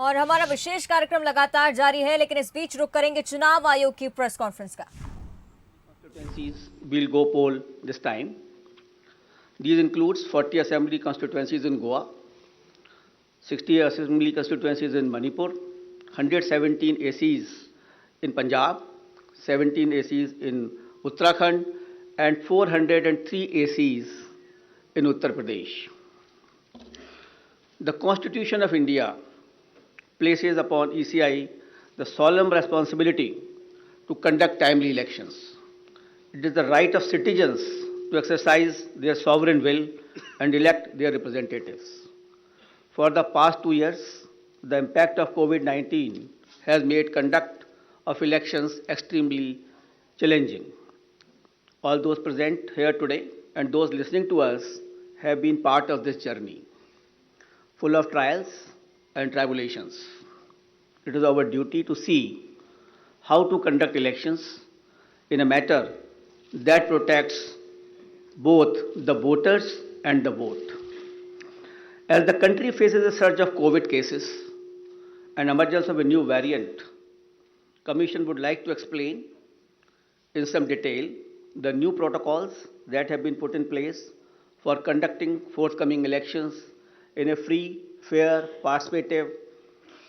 और हमारा विशेष कार्यक्रम लगातार जारी है, लेकिन इस बीच रुक करेंगे चुनाव आयोग की प्रेस कॉन्फ्रेंस का। Constituencies will go poll this time. These includes 40 assembly constituencies in Goa, 60 assembly constituencies in Manipur, 117 ACs in Punjab, 17 ACs in Uttarakhand, and 403 ACs in Uttar Pradesh. The Constitution of India places upon ECI the solemn responsibility to conduct timely elections. It is the right of citizens to exercise their sovereign will and elect their representatives. For the past 2 years, the impact of COVID-19 has made conduct of elections extremely challenging. All those present here today and those listening to us have been part of this journey, full of trials and tribulations. It is our duty to see how to conduct elections in a manner that protects both the voters and the vote. As the country faces a surge of COVID cases and emergence of a new variant, Commission would like to explain in some detail the new protocols that have been put in place for conducting forthcoming elections in a free, fair, participative,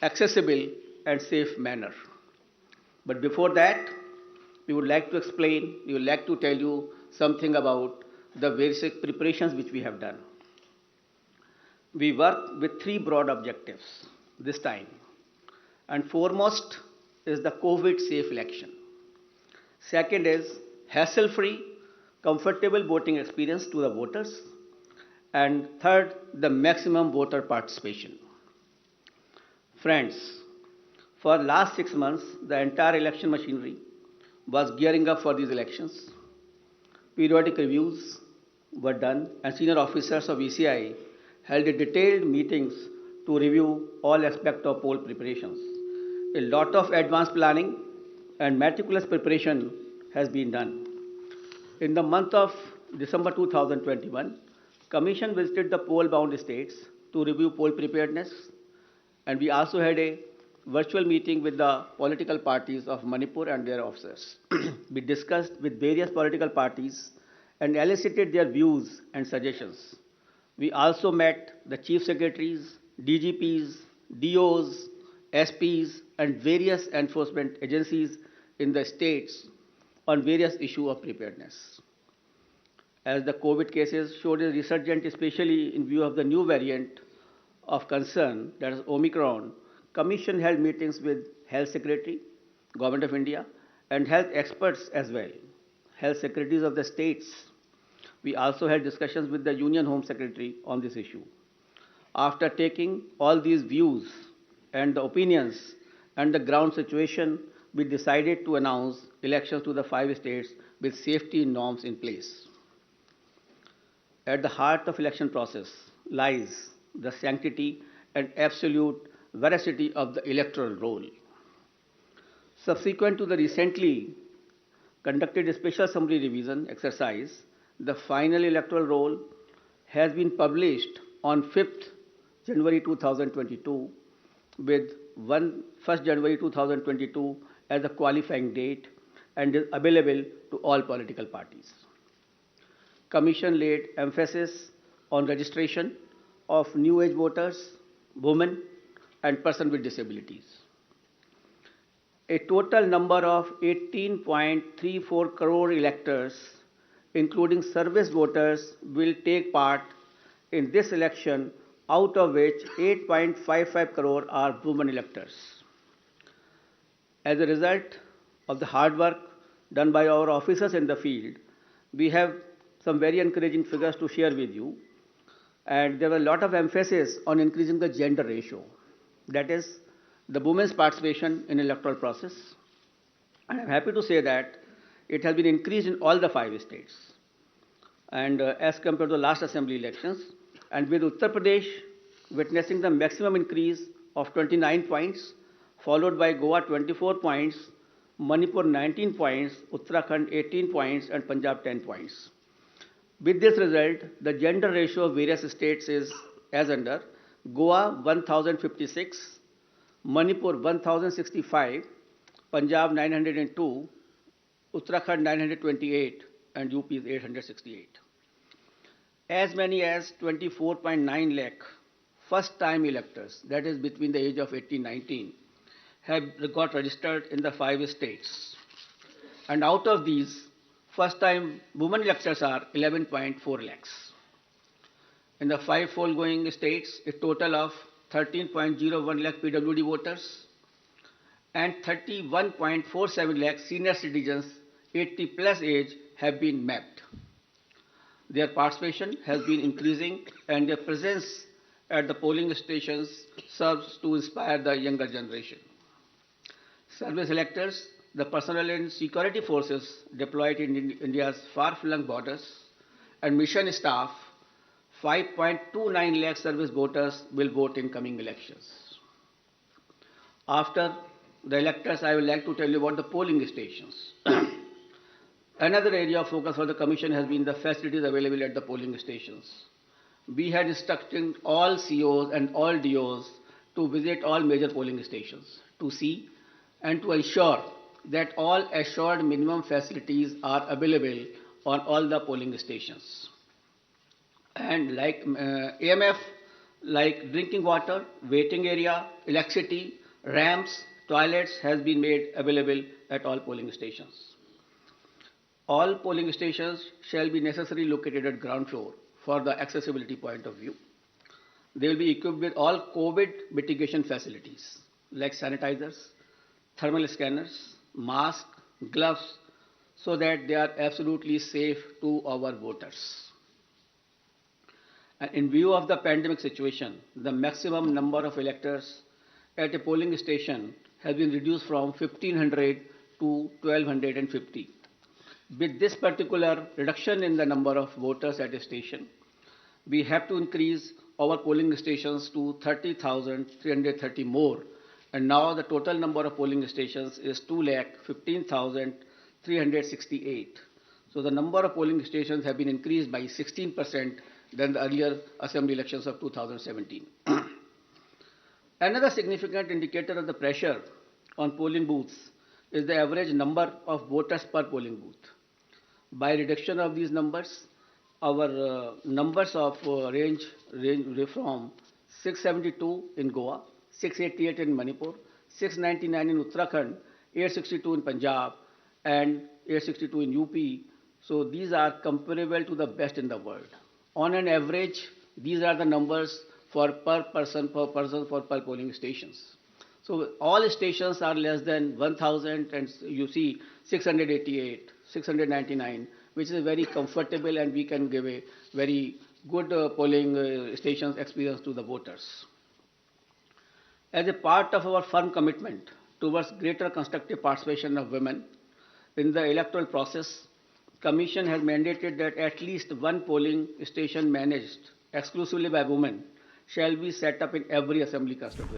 accessible, and safe manner. But before that, we would like to tell you something about the various preparations which we have done. We work with three broad objectives this time, and foremost is the COVID safe election. Second is hassle-free, comfortable voting experience to the voters. And third, the maximum voter participation. Friends, for last 6 months, the entire election machinery was gearing up for these elections. Periodic reviews were done, and senior officers of ECI held detailed meetings to review all aspects of poll preparations. A lot of advanced planning and meticulous preparation has been done. In the month of December 2021, Commission visited the poll-bound states to review poll preparedness, and we also had a virtual meeting with the political parties of Manipur and their officers. We discussed with various political parties and elicited their views and suggestions. We also met the chief secretaries, DGPs, DOs, SPs, and various enforcement agencies in the states on various issues of preparedness. As the COVID cases showed a resurgence, especially in view of the new variant of concern, that is Omicron, Commission held meetings with Health Secretary, Government of India, and health experts as well, health secretaries of the states. We also had discussions with the Union Home Secretary on this issue. After taking all these views and the opinions and the ground situation, we decided to announce elections to the 5 states with safety norms in place. At the heart of election process lies the sanctity and absolute veracity of the electoral roll. Subsequent to the recently conducted special summary revision exercise, the final electoral roll has been published on 5th January 2022 with 1st January 2022 as the qualifying date and is available to all political parties. Commission laid emphasis on registration of new age voters, women, and persons with disabilities. A total number of 18.34 crore electors, including service voters, will take part in this election, out of which 8.55 crore are women electors. As a result of the hard work done by our officers in the field, we have some very encouraging figures to share with you. And there was a lot of emphasis on increasing the gender ratio. That is, the women's participation in electoral process. And I'm happy to say that it has been increased in all the 5 states. And as compared to the last assembly elections, and with Uttar Pradesh witnessing the maximum increase of 29 points, followed by Goa 24 points, Manipur 19 points, Uttarakhand 18 points, and Punjab 10 points. With this result, the gender ratio of various states is as under: Goa 1056, Manipur 1065, Punjab 902, Uttarakhand 928, and UP is 868. As many as 24.9 lakh first-time electors, that is between the age of 18 and 19, have got registered in the 5 states. And out of these, first-time women electors are 11.4 lakhs. In the 5 foregoing states, a total of 13.01 lakh PWD voters and 31.47 lakh senior citizens 80 plus age have been mapped. Their participation has been increasing and their presence at the polling stations serves to inspire the younger generation. Service electors, the personnel and security forces deployed in India's far-flung borders, and mission staff, 5.29 lakh service voters will vote in coming elections. After the electors, I would like to tell you about the polling stations. Another area of focus for the Commission has been the facilities available at the polling stations. We had instructed all COs and all DOs to visit all major polling stations to see and to ensure that all assured minimum facilities are available on all the polling stations. And like AMF, like drinking water, waiting area, electricity, ramps, toilets has been made available at all polling stations. All polling stations shall be necessarily located at ground floor for the accessibility point of view. They will be equipped with all COVID mitigation facilities like sanitizers, thermal scanners, masks, gloves, so that they are absolutely safe to our voters. And in view of the pandemic situation, the maximum number of electors at a polling station has been reduced from 1,500 to 1,250. With this particular reduction in the number of voters at a station, we have to increase our polling stations to 30,330 more. And now the total number of polling stations is 2,15,368. So the number of polling stations have been increased by 16% than the earlier assembly elections of 2017. Another significant indicator of the pressure on polling booths is the average number of voters per polling booth. By reduction of these numbers, our numbers of range from 672 in Goa, 688 in Manipur, 699 in Uttarakhand, 862 in Punjab, and 862 in UP. So these are comparable to the best in the world. On an average, these are the numbers for per person for per polling stations. So all stations are less than 1,000, and you see 688, 699, which is very comfortable, and we can give a very good polling stations experience to the voters. As a part of our firm commitment towards greater constructive participation of women in the electoral process, Commission has mandated that at least one polling station managed exclusively by women shall be set up in every assembly constituency.